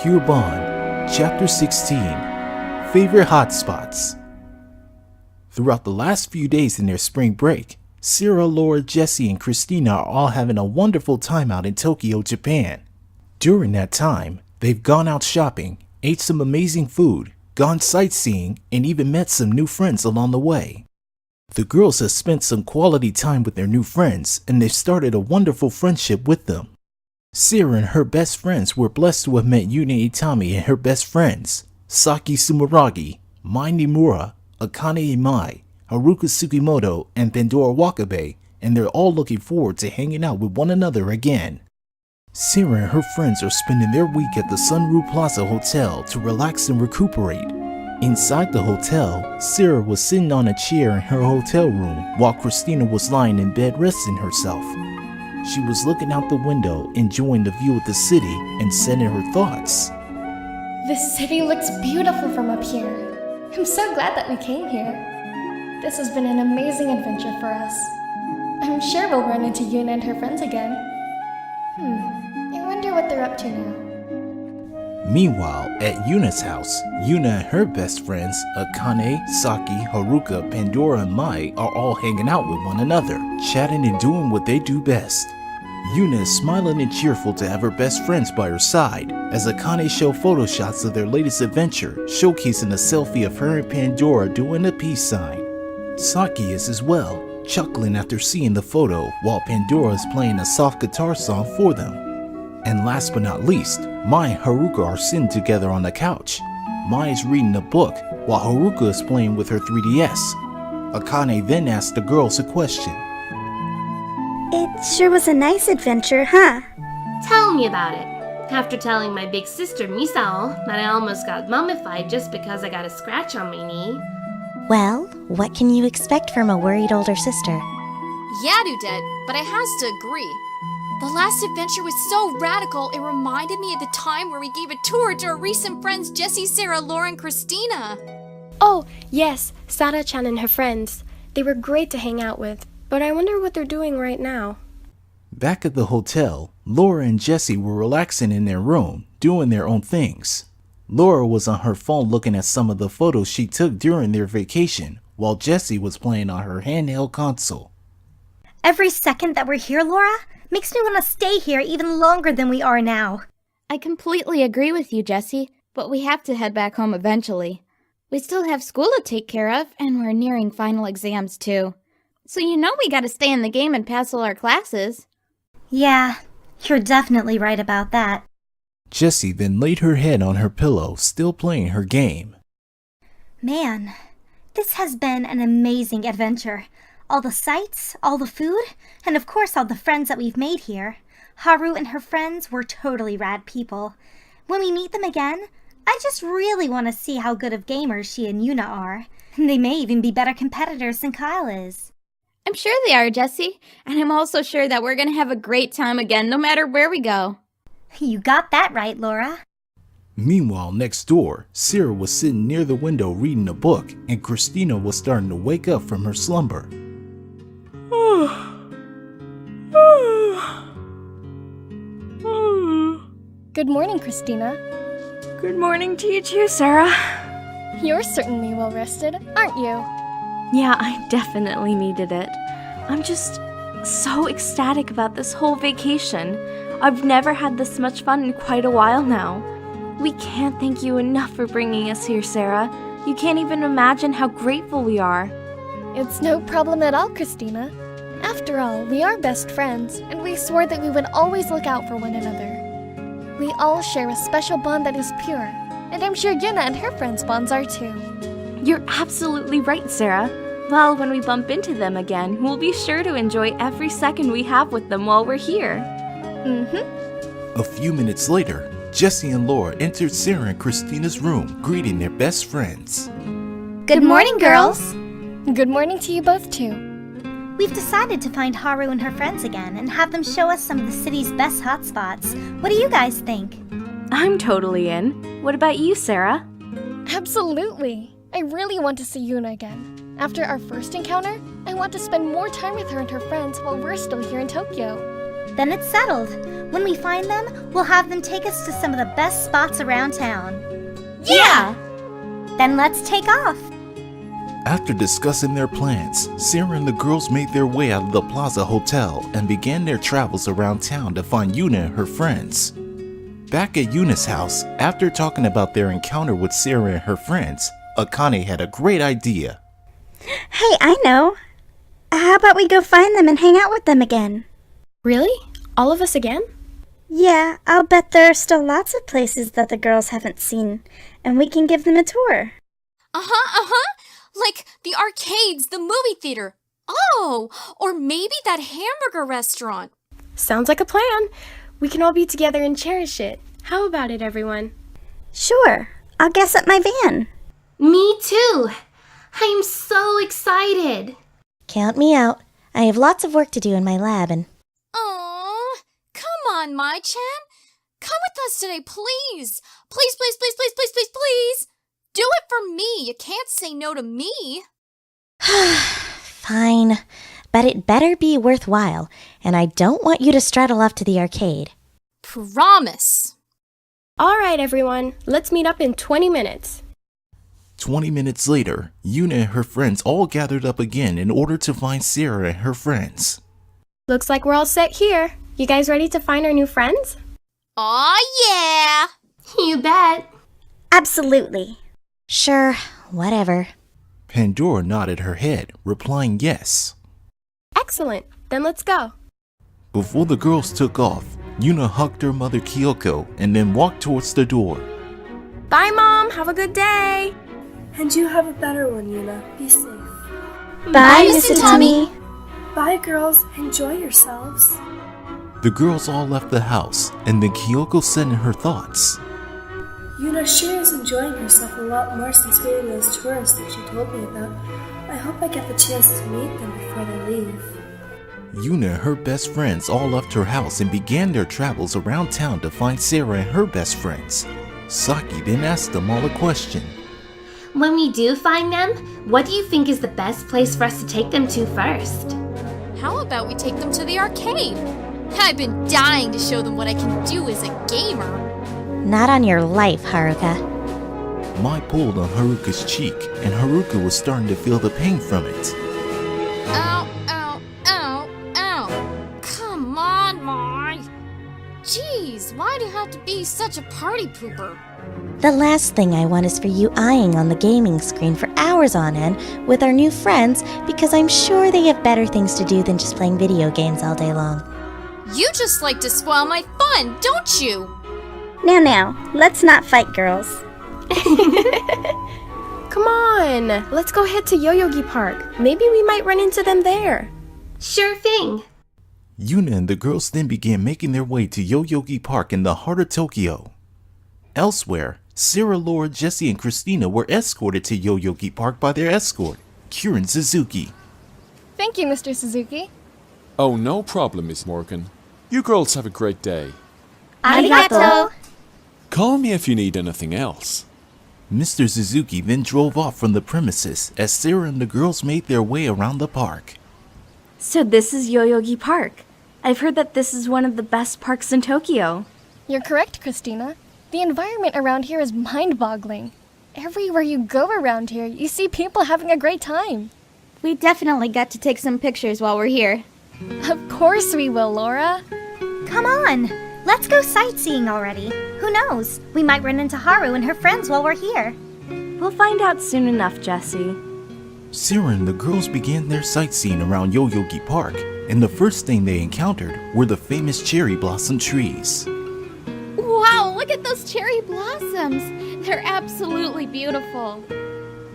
Pure Bond, Chapter 16, Favorite Hotspots. Throughout the last few days in their spring break, Sarah, Laura, Jessie, and Christina are all having a wonderful time out in Tokyo, Japan. During that time, they've gone out shopping, ate some amazing food, gone sightseeing, and even met some new friends along the way. The girls have spent some quality time with their new friends, and they've started a wonderful friendship with them. Sarah and her best friends were blessed to have met Yuna Itami and her best friends, Saki Sumeragi, Mai Nimura, Akane-Imai, Haruka-Sugimoto, and Pandora Wakabe, and they're all looking forward to hanging out with one another again. Sarah and her friends are spending their week at the Sunroof Plaza Hotel to relax and recuperate. Inside the hotel, Sarah was sitting on a chair in her hotel room while Christina was lying in bed resting herself. She was looking out the window, enjoying the view of the city, and said in her thoughts, "This city looks beautiful from up here. I'm so glad that we came here. This has been an amazing adventure for us. I'm sure we'll run into Yuna and her friends again. I wonder what they're up to now." Meanwhile, at Yuna's house, Yuna and her best friends, Akane, Saki, Haruka, Pandora, and Mai are all hanging out with one another, chatting and doing what they do best. Yuna is smiling and cheerful to have her best friends by her side, as Akane show photo shots of their latest adventure, showcasing a selfie of her and Pandora doing a peace sign. Saki is as well, chuckling after seeing the photo, while Pandora is playing a soft guitar song for them. And last but not least, Mai and Haruka are sitting together on the couch. Mai is reading a book, while Haruka is playing with her 3DS. Akane then asks the girls a question. It sure was a nice adventure, huh? Tell me about it. After telling my big sister Misao that I almost got mummified just because I got a scratch on my knee. Well, what can you expect from a worried older sister? Yeah, Dudette, but I has to agree. The last adventure was so radical, it reminded me of the time where we gave a tour to our recent friends Jessie, Sarah, Laura, and Christina. Oh, yes, Sada-chan and her friends. They were great to hang out with, but I wonder what they're doing right now. Back at the hotel, Laura and Jessie were relaxing in their room, doing their own things. Laura was on her phone looking at some of the photos she took during their vacation, while Jessie was playing on her handheld console. Every second that we're here, Laura, makes me want to stay here even longer than we are now. I completely agree with you, Jessie, but we have to head back home eventually. We still have school to take care of, and we're nearing final exams too. So you know we gotta stay in the game and pass all our classes. Yeah, you're definitely right about that. Jessie then laid her head on her pillow, still playing her game. Man, this has been an amazing adventure. All the sights, all the food, and of course all the friends that we've made here. Haru and her friends were totally rad people. When we meet them again, I just really want to see how good of gamers she and Yuna are. They may even be better competitors than Kyle is. I'm sure they are, Jessie, and I'm also sure that we're gonna have a great time again no matter where we go. You got that right, Laura. Meanwhile, next door, Sarah was sitting near the window reading a book, and Christina was starting to wake up from her slumber. Good morning, Christina. Good morning to you too, Sarah. You're certainly well rested, aren't you? Yeah, I definitely needed it. I'm just so ecstatic about this whole vacation. I've never had this much fun in quite a while now. We can't thank you enough for bringing us here, Sarah. You can't even imagine how grateful we are. It's no problem at all, Christina. After all, we are best friends, and we swore that we would always look out for one another. We all share a special bond that is pure, and I'm sure Yuna and her friends' bonds are too. You're absolutely right, Sarah. Well, when we bump into them again, we'll be sure to enjoy every second we have with them while we're here. A few minutes later, Jessie and Laura entered Sarah and Christina's room, greeting their best friends. Good morning, girls. Good morning to you both too. We've decided to find Haru and her friends again and have them show us some of the city's best hotspots. What do you guys think? I'm totally in. What about you, Sarah? Absolutely. I really want to see Yuna again. After our first encounter, I want to spend more time with her and her friends while we're still here in Tokyo. Then it's settled. When we find them, we'll have them take us to some of the best spots around town. Yeah! Then let's take off. After discussing their plans, Sarah and the girls made their way out of the Plaza Hotel and began their travels around town to find Yuna and her friends. Back at Yuna's house, after talking about their encounter with Sarah and her friends, Akane had a great idea. Hey, I know. How about we go find them and hang out with them again? Really? All of us again? Yeah, I'll bet there are still lots of places that the girls haven't seen, and we can give them a tour. Like the arcades, the movie theater. Oh, or maybe that hamburger restaurant. Sounds like a plan. We can all be together and cherish it. How about it, everyone? Sure, I'll guess at my van. Me too. I'm so excited. Count me out. I have lots of work to do in my lab and... Oh, come on, Mai-chan. Come with us today, please. Please, please, please, please, please, please, please. Do it for me. You can't say no to me. Fine, but it better be worthwhile, and I don't want you to straddle off to the arcade. Promise. All right, everyone. Let's meet up in 20 minutes. 20 minutes later, Yuna and her friends all gathered up again in order to find Sarah and her friends. Looks like we're all set here. You guys ready to find our new friends? Aw, yeah. You bet. Absolutely. Sure, whatever. Pandora nodded her head, replying yes. Excellent. Then let's go. Before the girls took off, Yuna hugged her mother Kyoko and then walked towards the door. Bye, Mom. Have a good day. And you have a better one, Yuna. Be safe. Bye, Miss Itami. Bye, girls. Enjoy yourselves. The girls all left the house, and then Kyoko said in her thoughts, Yuna sure is enjoying herself a lot more since meeting those tourists that she told me about. I hope I get the chance to meet them before they leave. Yuna and her best friends all left her house and began their travels around town to find Sarah and her best friends. Saki then asked them all a question. When we do find them, what do you think is the best place for us to take them to first? How about we take them to the arcade? I've been dying to show them what I can do as a gamer. Not on your life, Haruka. Mai pulled on Haruka's cheek, and Haruka was starting to feel the pain from it. Ow, ow, ow, ow. Come on, Mai. Jeez, why do you have to be such a party pooper? The last thing I want is for you eyeing on the gaming screen for hours on end with our new friends because I'm sure they have better things to do than just playing video games all day long. You just like to spoil my fun, don't you? Now, let's not fight, girls. Come on. Let's go head to Yoyogi Park. Maybe we might run into them there. Sure thing. Yuna and the girls then began making their way to Yoyogi Park in the heart of Tokyo. Elsewhere, Sarah, Laura, Jessie, and Christina were escorted to Yoyogi Park by their escort, Kyuren Suzuki. Thank you, Mr. Suzuki. Oh, no problem, Miss Morgan. You girls have a great day. Arigato. Call me if you need anything else. Mr. Suzuki then drove off from the premises as Sarah and the girls made their way around the park. So this is Yoyogi Park. I've heard that this is one of the best parks in Tokyo. You're correct, Christina. The environment around here is mind-boggling. Everywhere you go around here, you see people having a great time. We definitely got to take some pictures while we're here. Of course we will, Laura. Come on. Let's go sightseeing already. Who knows? We might run into Haru and her friends while we're here. We'll find out soon enough, Jessie. Sarah and the girls began their sightseeing around Yoyogi Park, and the first thing they encountered were the famous cherry blossom trees. Wow, look at those cherry blossoms. They're absolutely beautiful.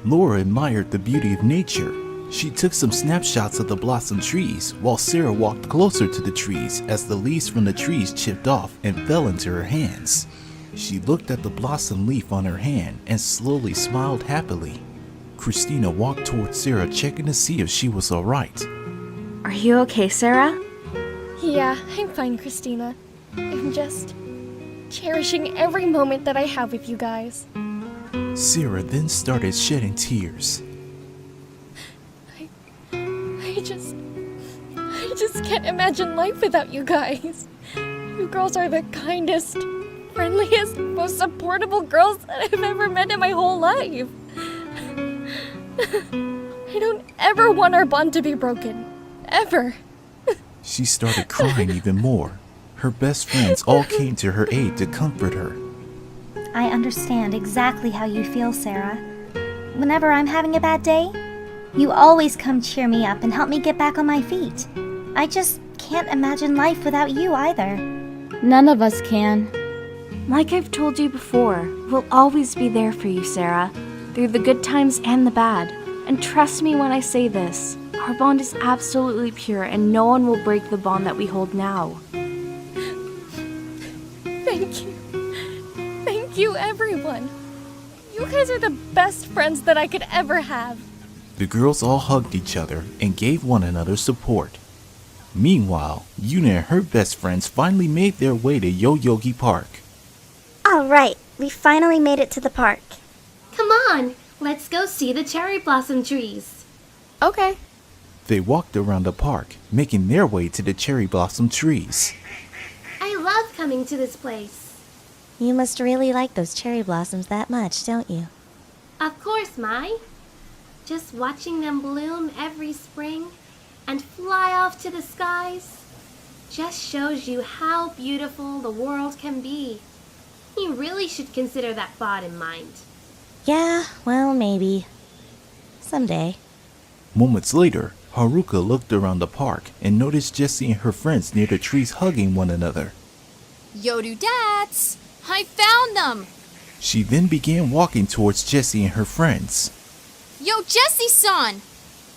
Laura admired the beauty of nature. She took some snapshots of the blossom trees while Sarah walked closer to the trees as the leaves from the trees chipped off and fell into her hands. She looked at the blossom leaf on her hand and slowly smiled happily. Christina walked towards Sarah, checking to see if she was alright. Are you okay, Sarah? Yeah, I'm fine, Christina. I'm just cherishing every moment that I have with you guys. Sarah then started shedding tears. I just can't imagine life without you guys. You girls are the kindest, friendliest, most supportable girls that I've ever met in my whole life. I don't ever want our bond to be broken. Ever. She started crying even more. Her best friends all came to her aid to comfort her. I understand exactly how you feel, Sarah. Whenever I'm having a bad day, you always come cheer me up and help me get back on my feet. I just can't imagine life without you either. None of us can. Like I've told you before, we'll always be there for you, Sarah, through the good times and the bad. And trust me when I say this, our bond is absolutely pure and no one will break the bond that we hold now. Thank you. Thank you, everyone. You guys are the best friends that I could ever have. The girls all hugged each other and gave one another support. Meanwhile, Yuna and her best friends finally made their way to Yoyogi Park. All right, we finally made it to the park. Come on, let's go see the cherry blossom trees. Okay. They walked around the park, making their way to the cherry blossom trees. I love coming to this place. You must really like those cherry blossoms that much, don't you? Of course, Mai. Just watching them bloom every spring and fly off to the skies just shows you how beautiful the world can be. You really should consider that thought in mind. Yeah, well, maybe. Someday. Moments later, Haruka looked around the park and noticed Jessie and her friends near the trees hugging one another. Yo-do-dats! I found them! She then began walking towards Jessie and her friends. Yo, Jessie-san!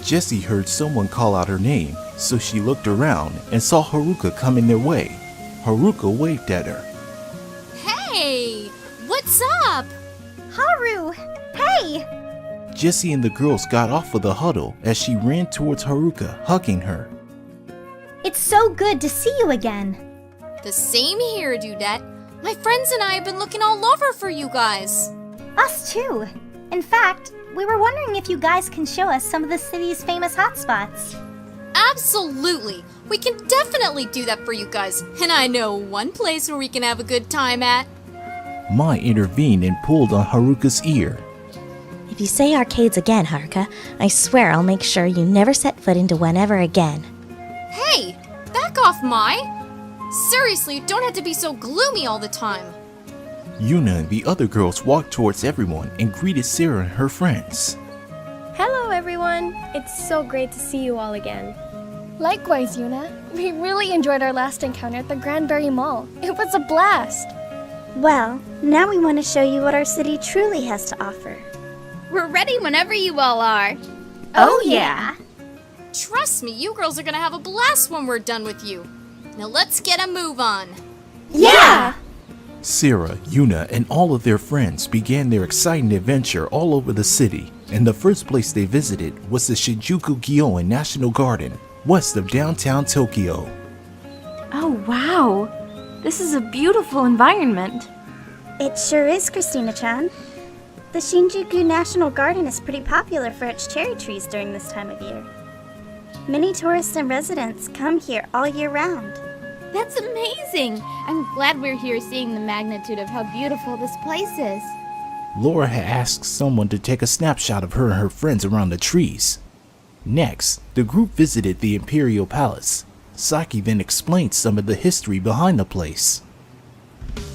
Jessie heard someone call out her name, so she looked around and saw Haruka coming their way. Haruka waved at her. Hey! What's up? Haru! Hey! Jessie and the girls got off of the huddle as she ran towards Haruka, hugging her. It's so good to see you again. The same here, Dudette. My friends and I have been looking all over for you guys. Us too. In fact, we were wondering if you guys can show us some of the city's famous hotspots. Absolutely. We can definitely do that for you guys. And I know one place where we can have a good time at. Mai intervened and pulled on Haruka's ear. If you say arcades again, Haruka, I swear I'll make sure you never set foot into one ever again. Hey, back off, Mai. Seriously, you don't have to be so gloomy all the time. Yuna and the other girls walked towards everyone and greeted Sarah and her friends. Hello, everyone. It's so great to see you all again. Likewise, Yuna. We really enjoyed our last encounter at the Granbury Mall. It was a blast. Well, now we want to show you what our city truly has to offer. We're ready whenever you all are. Oh yeah! Trust me, you girls are gonna have a blast when we're done with you. Now let's get a move on. Yeah! Sarah, Yuna, and all of their friends began their exciting adventure all over the city, and the first place they visited was the Shinjuku-gyoen National Garden, west of downtown Tokyo. Oh, wow. This is a beautiful environment. It sure is, Christina-chan. The Shinjuku National Garden is pretty popular for its cherry trees during this time of year. Many tourists and residents come here all year round. That's amazing! I'm glad we're here seeing the magnitude of how beautiful this place is. Laura had asked someone to take a snapshot of her and her friends around the trees. Next, the group visited the Imperial Palace. Saki then explained some of the history behind the place.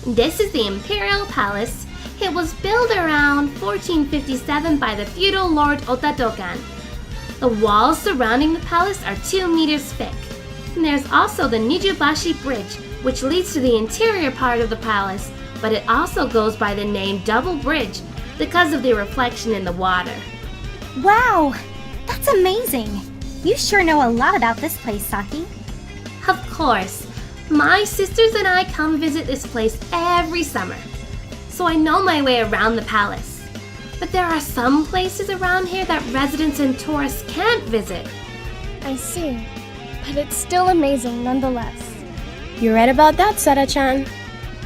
This is the Imperial Palace. It was built around 1457 by the feudal lord Otadokan. The walls surrounding the palace are 2 meters thick. And there's also the Nijubashi Bridge, which leads to the interior part of the palace, but it also goes by the name Double Bridge because of the reflection in the water. Wow! That's amazing! You sure know a lot about this place, Saki. Of course. My sisters and I come visit this place every summer, so I know my way around the palace. But there are some places around here that residents and tourists can't visit. I see. But it's still amazing nonetheless. You're right about that, Sara-chan.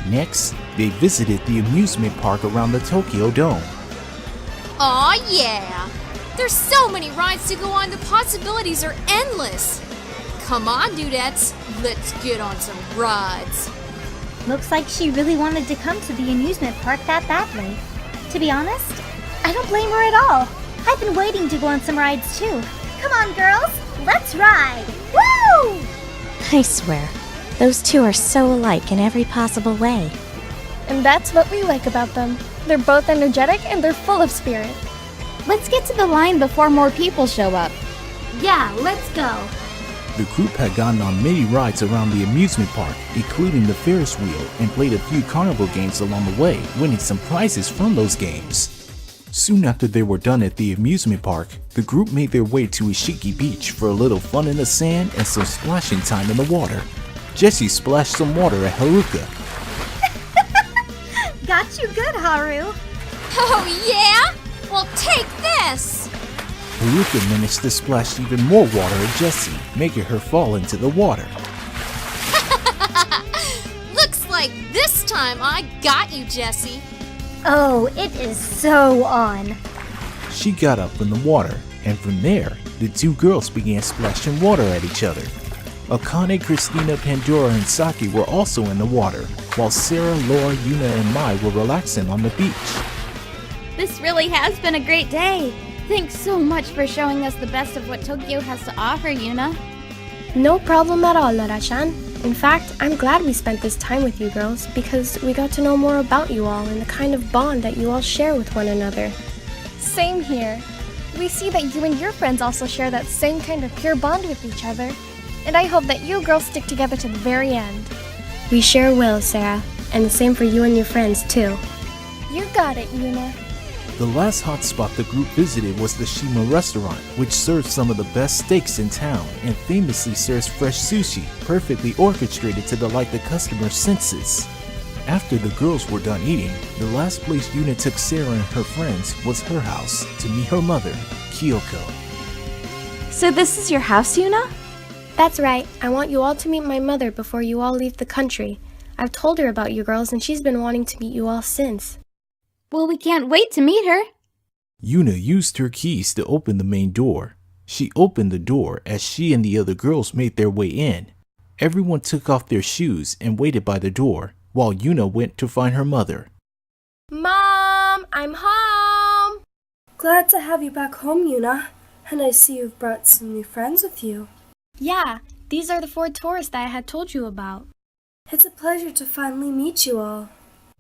Next, they visited the amusement park around the Tokyo Dome. Aw, yeah! There's so many rides to go on, the possibilities are endless! Come on, dudettes, let's get on some rides. Looks like she really wanted to come to the amusement park that badly. To be honest, I don't blame her at all. I've been waiting to go on some rides too. Come on, girls, let's ride! Woo! I swear, those two are so alike in every possible way. And that's what we like about them. They're both energetic and they're full of spirit. Let's get to the line before more people show up. Yeah, let's go. The group had gotten on many rides around the amusement park, including the Ferris wheel, and played a few carnival games along the way, winning some prizes from those games. Soon after they were done at the amusement park, the group made their way to Ishiki Beach for a little fun in the sand and some splashing time in the water. Jessie splashed some water at Haruka. Got you good, Haru. Oh yeah? Well, take this! Haruka managed to splash even more water at Jessie, making her fall into the water. Looks like this time I got you, Jessie. Oh, it is so on. She got up in the water, and from there, the two girls began splashing water at each other. Akane, Christina, Pandora, and Saki were also in the water, while Sarah, Laura, Yuna, and Mai were relaxing on the beach. This really has been a great day. Thanks so much for showing us the best of what Tokyo has to offer, Yuna. No problem at all, Laura-chan. In fact, I'm glad we spent this time with you girls because we got to know more about you all and the kind of bond that you all share with one another. Same here. We see that you and your friends also share that same kind of pure bond with each other. And I hope that you girls stick together to the very end. We sure will, Sarah. And the same for you and your friends, too. You got it, Yuna. The last hotspot the group visited was the Shima restaurant, which serves some of the best steaks in town and famously serves fresh sushi, perfectly orchestrated to delight the customer's senses. After the girls were done eating, the last place Yuna took Sarah and her friends was her house to meet her mother, Kyoko. So this is your house, Yuna? That's right. I want you all to meet my mother before you all leave the country. I've told her about you girls and she's been wanting to meet you all since. Well, we can't wait to meet her. Yuna used her keys to open the main door. She opened the door as she and the other girls made their way in. Everyone took off their shoes and waited by the door, while Yuna went to find her mother. Mom, I'm home! Glad to have you back home, Yuna. And I see you've brought some new friends with you. Yeah, these are the 4 tourists that I had told you about. It's a pleasure to finally meet you all.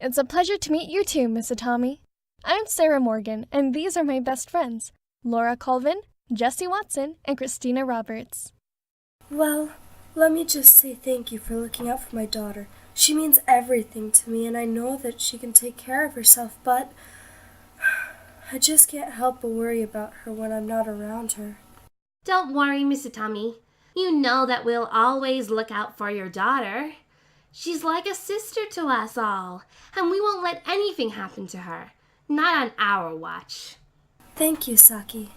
It's a pleasure to meet you too, Miss Itami. I'm Sarah Morgan, and these are my best friends, Laura Colvin, Jessie Watson, and Christina Roberts. Well, let me just say thank you for looking out for my daughter. She means everything to me, and I know that she can take care of herself, but I just can't help but worry about her when I'm not around her. Don't worry, Miss Itami. You know that we'll always look out for your daughter. She's like a sister to us all, and we won't let anything happen to her. Not on our watch. Thank you, Saki.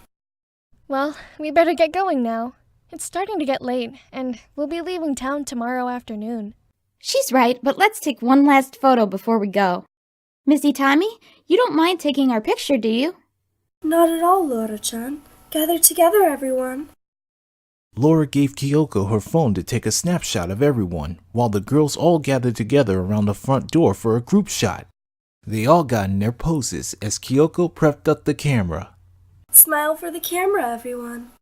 Well, we better get going now. It's starting to get late, and we'll be leaving town tomorrow afternoon. She's right, but let's take one last photo before we go. Miss Itami, you don't mind taking our picture, do you? Not at all, Laura-chan. Gather together, everyone. Laura gave Kyoko her phone to take a snapshot of everyone, while the girls all gathered together around the front door for a group shot. They all got in their poses as Kyoko prepped up the camera. Smile for the camera, everyone.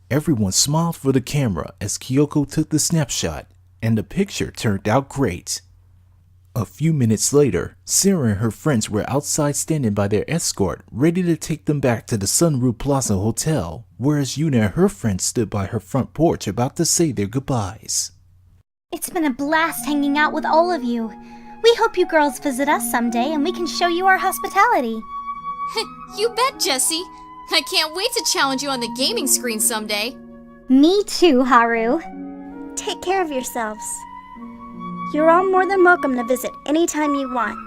Everyone smiled for the camera as Kyoko took the snapshot, and the picture turned out great. A few minutes later, Sarah and her friends were outside standing by their escort, ready to take them back to the Sunroof Plaza Hotel, whereas Yuna and her friends stood by her front porch about to say their goodbyes. It's been a blast hanging out with all of you. We hope you girls visit us someday and we can show you our hospitality. You bet, Jessie. I can't wait to challenge you on the gaming screen someday. Me too, Haru. Take care of yourselves. You're all more than welcome to visit anytime you want.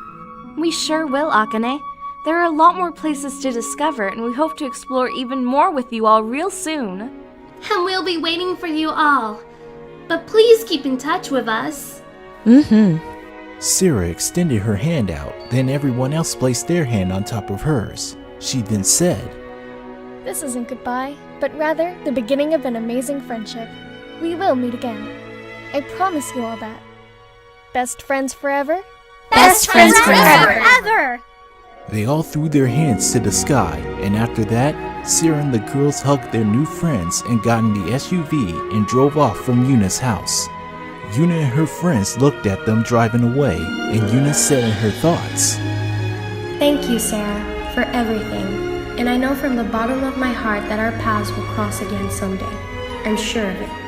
We sure will, Akane. There are a lot more places to discover, and we hope to explore even more with you all real soon. And we'll be waiting for you all. But please keep in touch with us. Sarah extended her hand out, then everyone else placed their hand on top of hers. She then said, This isn't goodbye, but rather the beginning of an amazing friendship. We will meet again. I promise you all that. Best friends forever? Best friends forever! Ever! They all threw their hands to the sky, and after that, Sarah and the girls hugged their new friends and got in the SUV and drove off from Yuna's house. Yuna and her friends looked at them driving away, and Yuna said in her thoughts, Thank you, Sarah, for everything. And I know from the bottom of my heart that our paths will cross again someday. I'm sure of it.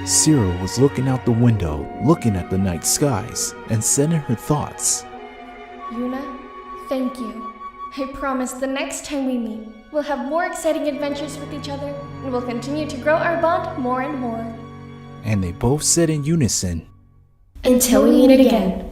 Sarah was looking out the window, looking at the night skies, and said in her thoughts, Yuna, thank you. I promise the next time we meet, we'll have more exciting adventures with each other, and we'll continue to grow our bond more and more. And they both said in unison, Until we meet again.